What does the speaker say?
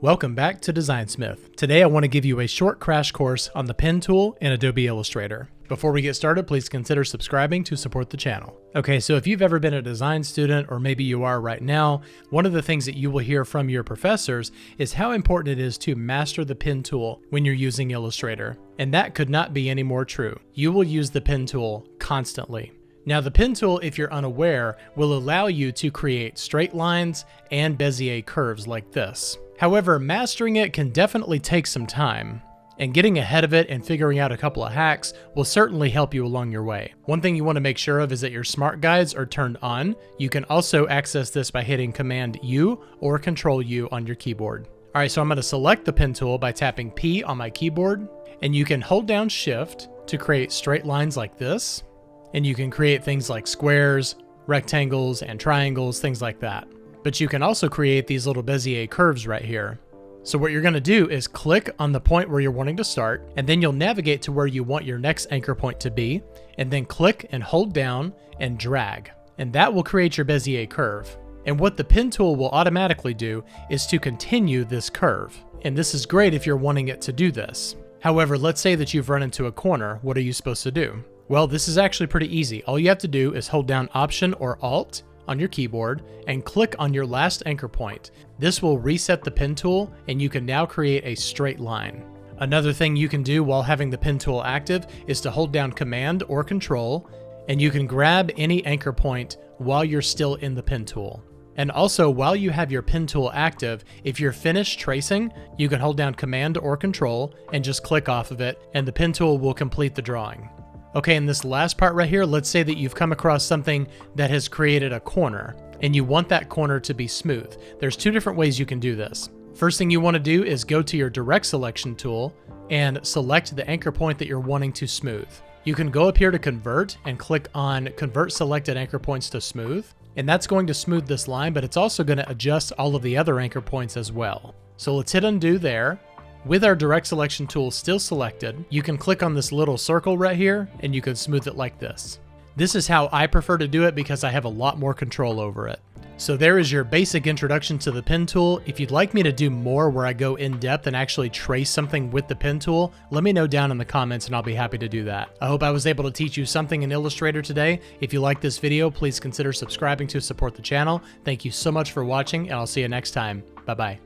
Welcome back to Designsmith. Today I want to give you a short crash course on the pen tool in Adobe Illustrator. Before we get started, please consider subscribing to support the channel. Okay, so if you've ever been a design student, or maybe you are right now, one of the things that you will hear from your professors is how important it is to master the pen tool when you're using Illustrator. And that could not be any more true. You will use the pen tool constantly. Now the pen tool, if you're unaware, will allow you to create straight lines and Bezier curves like this. However, mastering it can definitely take some time, and getting ahead of it and figuring out a couple of hacks will certainly help you along your way. One thing you want to make sure of is that your smart guides are turned on. You can also access this by hitting Command U or Control U on your keyboard. All right, so I'm going to select the pen tool by tapping P on my keyboard, and you can hold down Shift to create straight lines like this, and you can create things like squares, rectangles, and triangles, things like that. But you can also create these little Bezier curves right here. So what you're going to do is click on the point where you're wanting to start, and then you'll navigate to where you want your next anchor point to be, and then click and hold down and drag. And that will create your Bezier curve. And what the pen tool will automatically do is to continue this curve. And this is great if you're wanting it to do this. However, let's say that you've run into a corner. What are you supposed to do? Well, this is actually pretty easy. All you have to do is hold down Option or Alt on your keyboard and click on your last anchor point. This will reset the pen tool, and you can now create a straight line. Another thing you can do while having the pen tool active is to hold down Command or Control, and you can grab any anchor point while you're still in the pen tool. And also, while you have your pen tool active, if you're finished tracing, you can hold down Command or Control and just click off of it, and the pen tool will complete the drawing. Okay, in this last part right here, let's say that you've come across something that has created a corner, and you want that corner to be smooth. There's two different ways you can do this. First thing you want to do is go to your Direct Selection tool and select the anchor point that you're wanting to smooth. You can go up here to Convert and click on Convert Selected Anchor Points to Smooth, and that's going to smooth this line, but it's also going to adjust all of the other anchor points as well. So let's hit Undo there. With our Direct Selection tool still selected, you can click on this little circle right here, and you can smooth it like this. This is how I prefer to do it because I have a lot more control over it. So there is your basic introduction to the pen tool. If you'd like me to do more where I go in depth and actually trace something with the pen tool, let me know down in the comments and I'll be happy to do that. I hope I was able to teach you something in Illustrator today. If you like this video, please consider subscribing to support the channel. Thank you so much for watching, and I'll see you next time. Bye-bye.